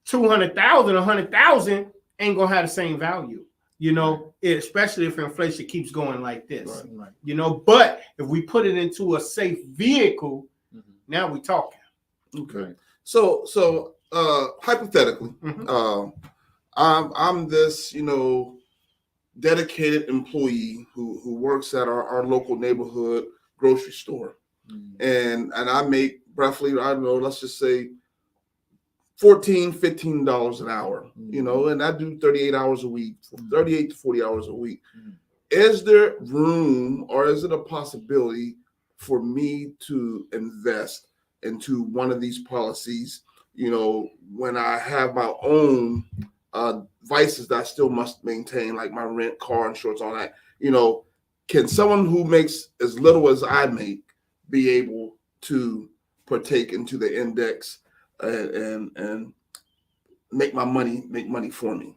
200,000, 100,000 ain't going to have the same value, you know, especially if inflation keeps going like this, you know. But if we put it into a safe vehicle, now we're talking. Okay. So hypothetically, I'm this, you know, dedicated employee who works at our local neighborhood grocery store, and I make roughly, I don't know, let's just say $14-15 an hour, you know, and I do 38 hours a week, 38 to 40 hours a week. Is there room, or is it a possibility for me to invest into one of these policies, you know, when I have my own vices that I still must maintain, like my rent, car insurance, all that? You know, can someone who makes as little as I make be able to partake into the index and make money for me?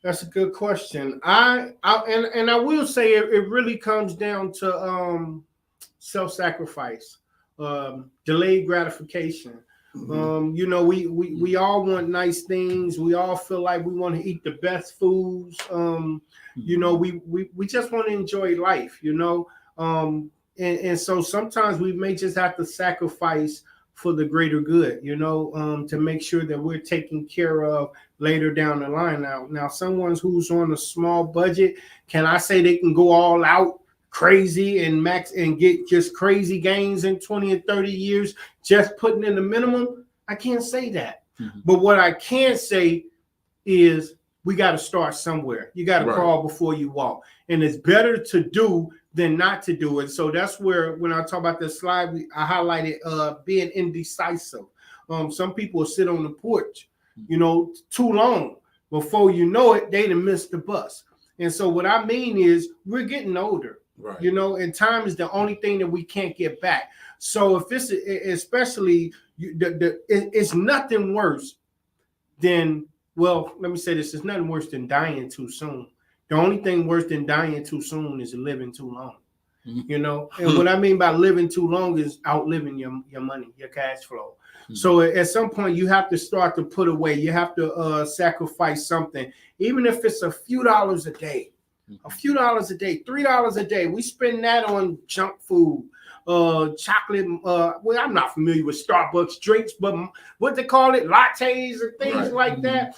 That's a good question. I will say it really comes down to self-sacrifice, delayed gratification. You know, we all want nice things. We all feel like we want to eat the best foods. You know, we just want to enjoy life, you know. And so sometimes we may just have to sacrifice for the greater good, you know, to make sure that we're taken care of later down the line. Now, someone who's on a small budget, can I say they can go all out crazy and max and get just crazy gains in 20 and 30 years just putting in the minimum? I can't say that. But what I can say is we got to start somewhere. You got to crawl before you walk. And it's better to do than not to do it. So that's where, when I talk about this slide, I highlighted being indecisive. Some people will sit on the porch, you know, too long. Before you know it, they done missed the bus. And so what I mean is we're getting older, you know, and time is the only thing that we can't get back. So if it's especially, it's nothing worse than, well, let me say this, it's nothing worse than dying too soon. The only thing worse than dying too soon is living too long. You know, and what I mean by living too long is outliving your money, your cash flow. So at some point you have to start to put away. You have to sacrifice something, even if it's a few dollars a day, $3 a day. We spend that on junk food, chocolate. Well, I'm not familiar with Starbucks drinks, but what they call it, lattes and things like that.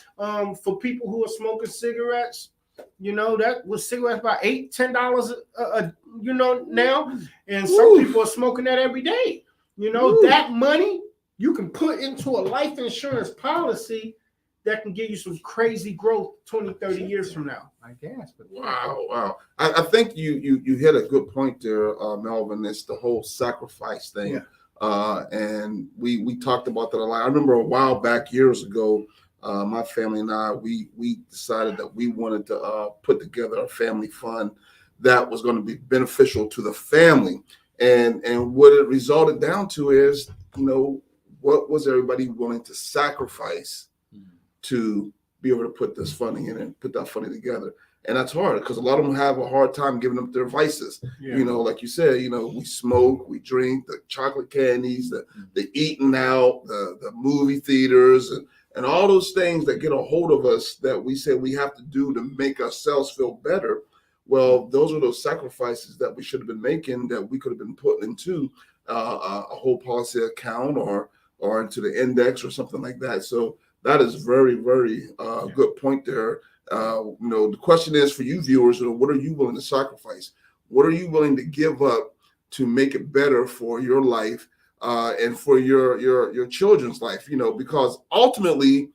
For people who are smoking cigarettes, you know, that was cigarettes about $8-10 you know, now, and some people are smoking that every day. You know, that money you can put into a life insurance policy that can give you some crazy growth 20, 30 years from now. I guess. But Wow. I think you hit a good point there, Melvin. It's the whole sacrifice thing. And we talked about that a lot. I remember a while back, years ago, my family and I, we decided that we wanted to put together a family fund that was going to be beneficial to the family. And what it resulted down to is, you know, what was everybody willing to sacrifice to be able to put this funding in and put that funding together? And that's hard because a lot of them have a hard time giving up their vices. You know, like you said, you know, we smoke, we drink, the chocolate candies, the eating out, the movie theaters, and all those things that get a hold of us that we say we have to do to make ourselves feel better. Well, those are those sacrifices that we should have been making that we could have been putting into a whole policy account or into the index or something like that. So that is very, very good point there. You know, the question is for you viewers, what are you willing to sacrifice? What are you willing to give up to make it better for your life and for your children's life? You know, because ultimately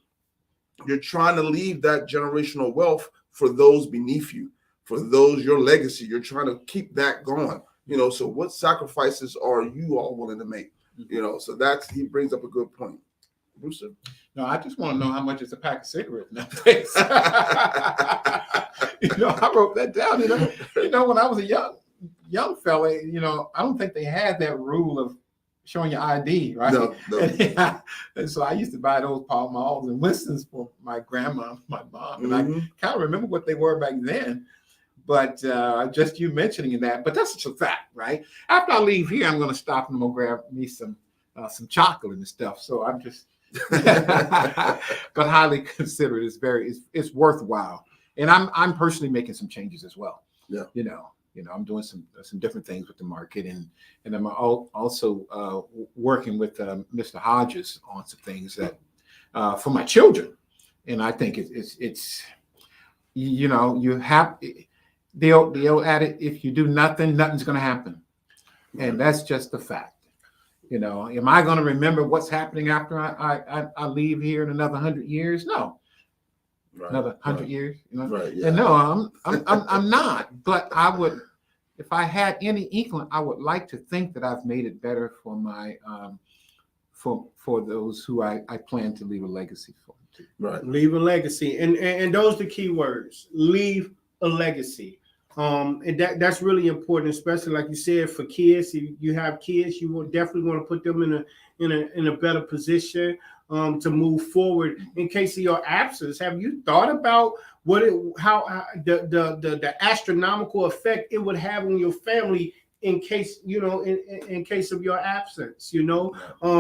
you're trying to leave that generational wealth for those beneath you, for those, your legacy. You're trying to keep that going. You know, so what sacrifices are you all willing to make? You know, so he brings up a good point. Brewster? No, I just want to know how much is a pack of cigarettes nowadays. You know, I wrote that down. You know, when I was a young fella, you know, I don't think they had that rule of showing your ID, right? No. And so I used to buy those Pall Malls and Winston's for my grandma, my mom, and I kind of remember what they were back then. But just you mentioning that, but that's a fact, right? After I leave here, I'm going to stop and I'm going to grab me some chocolate and stuff. So I'm just, but highly consider it. It's worthwhile, and I'm personally making some changes as well. Yeah, you know, I'm doing some different things with the market, and I'm also working with Mr. Hodges on some things that for my children, and I think it's you know, you have. They'll add it, if you do nothing, nothing's going to happen. And that's just the fact. You know, am I going to remember what's happening after I leave here in another 100 years? No. Another 100 years, you know? Right, yeah. And no, I'm not. But I would, if I had any inkling, I would like to think that I've made it better for my for those who I plan to leave a legacy for. Right. Leave a legacy. And those are the key words. Leave a legacy. And that's really important, especially like you said, for kids. If you have kids, you will definitely want to put them in a better position to move forward in case of your absence. Have you thought about how the astronomical effect it would have on your family in case, you know, in case of your absence? You know,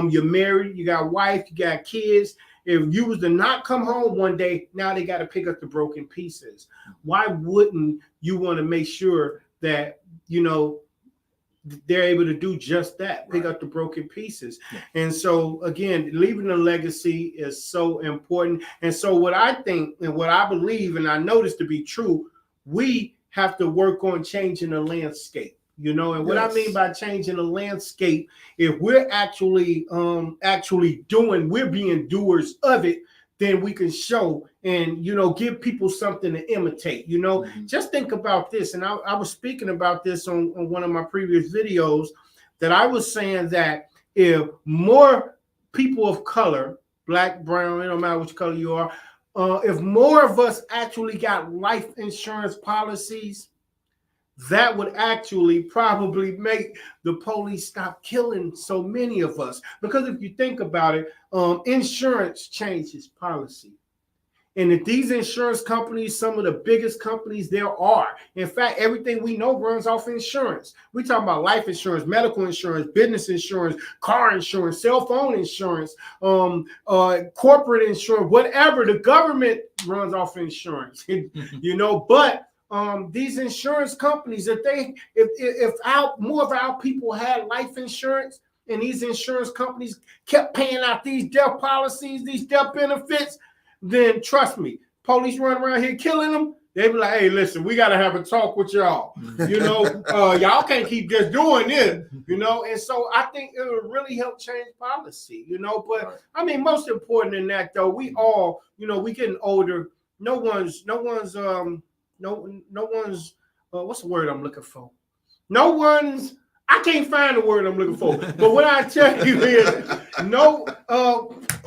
you're married, you got a wife, you got kids. If you was to not come home one day, now they got to pick up the broken pieces. Why wouldn't you want to make sure that, you know, they're able to do just that, pick up the broken pieces? Yeah. And so, again, leaving a legacy is so important. And so what I think and what I believe, and I know this to be true, we have to work on changing the landscape. You know, and what I mean by changing the landscape, if we're actually we're being doers of it, then we can show and, you know, give people something to imitate. You know, just think about this. And I was speaking about this on one of my previous videos, that I was saying that if more people of color, black, brown, it don't matter which color you are, if more of us actually got life insurance policies, that would actually probably make the police stop killing so many of us. Because if you think about it, insurance changes policy. And if these insurance companies, some of the biggest companies there are. In fact, everything we know runs off insurance. We talking about life insurance, medical insurance, business insurance, car insurance, cell phone insurance, corporate insurance, whatever. The government runs off insurance, but these insurance companies, if more of our people had life insurance and these insurance companies kept paying out these death policies, these death benefits, then trust me, police run around here killing them. They be like, hey, listen, we got to have a talk with y'all. Y'all can't keep just doing this, And so I think it will really help change policy, But I mean, most important than that, though, we all, we getting older. No one's what's the word I'm looking for? I can't find the word I'm looking for. But what I tell you is,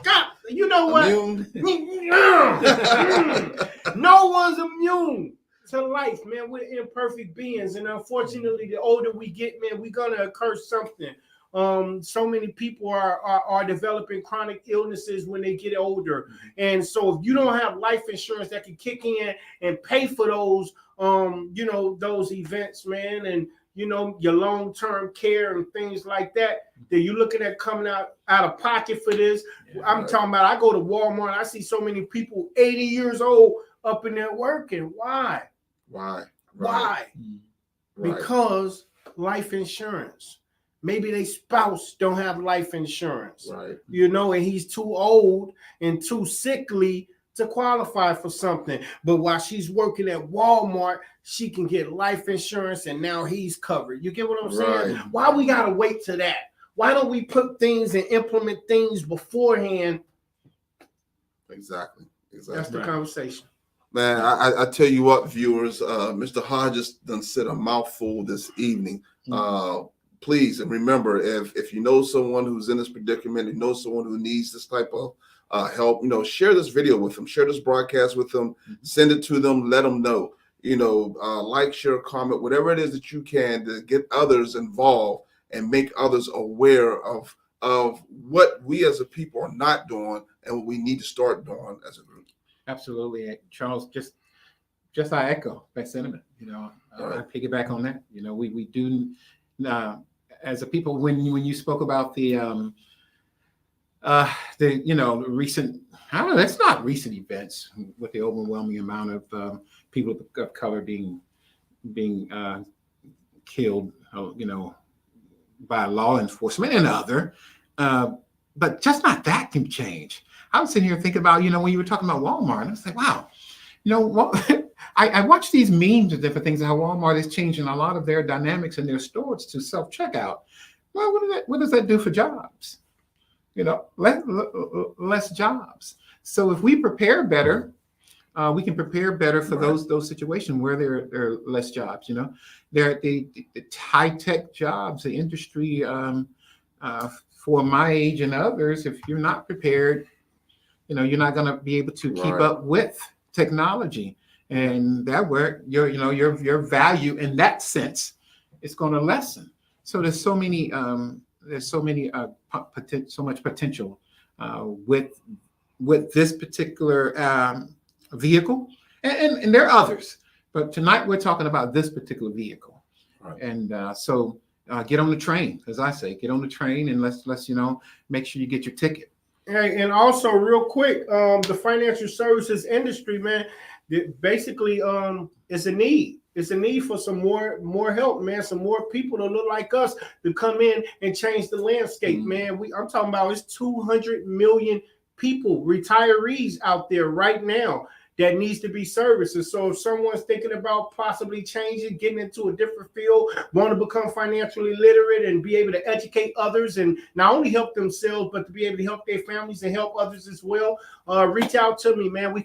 God, you know what? No one's immune to life, man. We're imperfect beings. And unfortunately, the older we get, man, we're going to occur something. So many people are developing chronic illnesses when they get older. And so if you don't have life insurance that can kick in and pay for those, those events, man, and your long-term care and things like that you're looking at coming out of pocket for this. Yeah, I'm talking about, I go to Walmart, I see so many people 80 years old up in there working. Why? Because life insurance. Maybe their spouse don't have life insurance, right? And he's too old and too sickly to qualify for something. But while she's working at Walmart, she can get life insurance and now he's covered. You get what I'm saying? Why we got to wait to that? Why don't we put things and implement things beforehand? Exactly. That's the conversation. Man, I tell you what, viewers, Mr. Hodges done said a mouthful this evening. Please, and remember, if you know someone who's in this predicament, you know someone who needs this type of help, share this video with them, share this broadcast with them, send it to them, let them know, like, share, comment, whatever it is that you can to get others involved and make others aware of what we as a people are not doing and what we need to start doing as a group. Absolutely. Charles, just I echo that sentiment, I piggyback on that. We do, as a people, when you spoke about the recent, I don't know, that's not recent events with the overwhelming amount of people of color being killed, by law enforcement and other, but just not that can change. I was sitting here thinking about, when you were talking about Walmart, I was like, wow, I watch these memes and different things, how Walmart is changing a lot of their dynamics in their stores to self-checkout. Well, what does that do for jobs? Less jobs. So if we prepare better, we can prepare better for those situations where there are less jobs. There the high-tech jobs, the industry for my age and others. If you're not prepared, you're not going to be able to keep up with technology, and that where your value in that sense is going to lessen. So there's so much potential with this particular vehicle, and there are others, but tonight we're talking about this particular vehicle. And so get on the train, as I say, get on the train, and let's make sure you get your ticket. Hey, and also real quick, the financial services industry, man, basically is a need. It's a need for some more help, man. Some more people to look like us to come in and change the landscape, man. I'm talking about, it's 200 million people, retirees out there right now that needs to be serviced. And so if someone's thinking about possibly changing, getting into a different field, want to become financially literate and be able to educate others and not only help themselves, but to be able to help their families and help others as well, reach out to me, man. We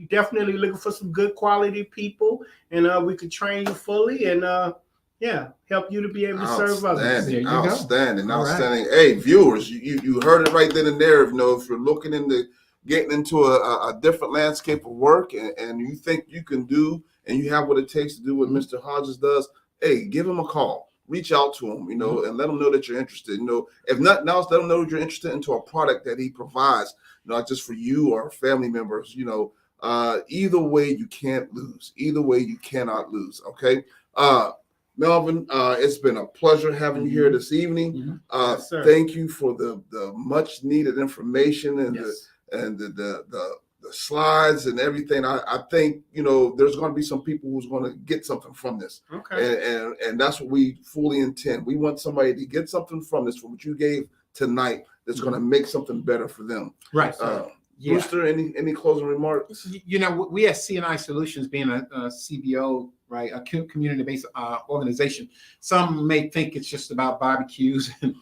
definitely looking for some good quality people, and we can train you fully and help you to be able to serve others. Outstanding. Right. Hey, viewers, you heard it right then and there. If you're looking into getting into a different landscape of work and you think you can do and you have what it takes to do what Mr. Hodges does, hey, give him a call. Reach out to him, and let him know that you're interested. If nothing else, let him know that you're interested into a product that he provides, not just for you or family members, Either way, you can't lose. Either way, you cannot lose. Okay. Melvin, it's been a pleasure having you here this evening. Yes, sir. Thank you for the much needed information and Yes. the slides and everything. I think, there's going to be some people who's going to get something from this. Okay. And that's what we fully intend. We want somebody to get something from this, from what you gave tonight, that's going to make something better for them. Right. Yeah. Brewster, any closing remarks? We at CNI Solutions, being a CBO, right, a community-based organization, some may think it's just about barbecues and,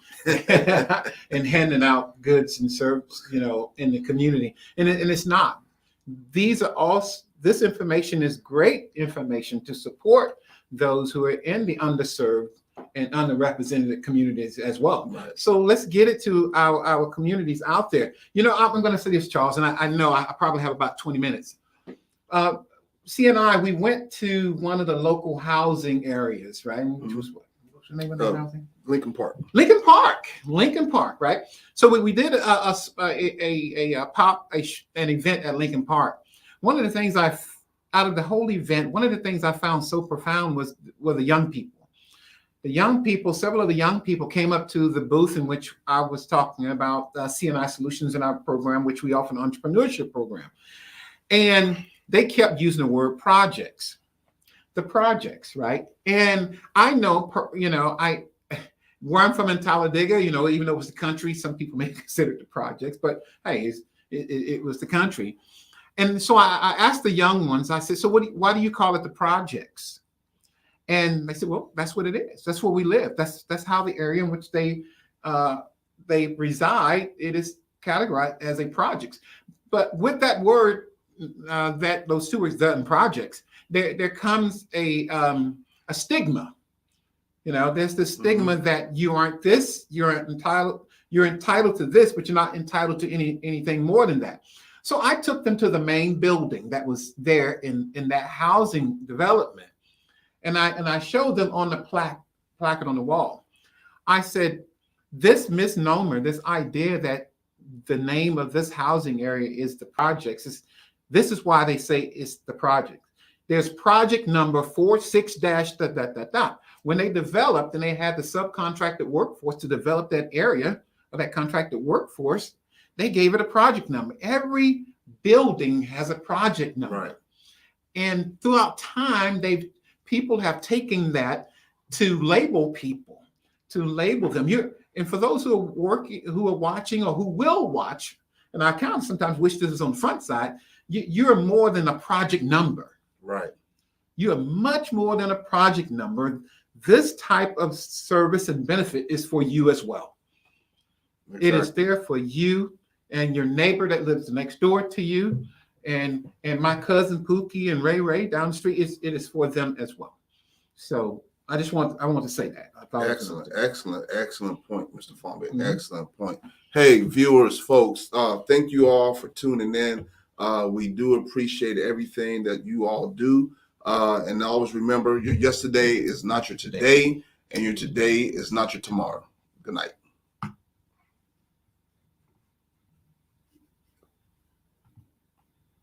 and handing out goods and services, in the community, and it's not. These are all. This information is great information to support those who are in the underserved and underrepresented communities as well. Right. So let's get it to our communities out there. I'm going to say this, Charles, and I know I probably have about 20 minutes. CNI, we went to one of the local housing areas, right? Which was what's the name of that housing? Lincoln Park. Lincoln Park, right? So we did an event at Lincoln Park. One of the things out of the whole event, one of the things I found so profound were the young people. Several of the young people came up to the booth in which I was talking about CNI Solutions in our program, which we offer an entrepreneurship program. And they kept using the word projects, the projects, right? And I know, where I'm from in Talladega, even though it was the country, some people may consider it the projects, but hey, it was the country. And so I asked the young ones, I said, so why do you call it the projects? And they said, well, that's what it is. That's where we live. That's how the area in which they reside, it is categorized as a projects. But with that word, those two words, the and projects, there comes a stigma. There's the stigma that you aren't this, you're entitled to this, but you're not entitled to anything more than that. So I took them to the main building that was there in that housing development. And I showed them on the placard on the wall. I said, this misnomer, this idea that the name of this housing area is the projects, this is why they say it's the project. There's project number 46-. When they developed and they had the subcontracted workforce to develop that area of that contracted workforce, they gave it a project number. Every building has a project number. Right. And throughout time, people have taken that to label people, to label them. And for those who are watching or who will watch, and I kind of sometimes wish this was on the front side, you're more than a project number. Right. You are much more than a project number. This type of service and benefit is for you as well. Exactly. It is there for you and your neighbor that lives next door to you, and my cousin Pookie and Ray down the street. It is for them as well. So I want to say that. Excellent point, Mr. Fombe. Mm-hmm. Excellent point. Hey, viewers, folks, thank you all for tuning in. We do appreciate everything that you all do. And always remember, your yesterday is not your today, and your today is not your tomorrow. Good night.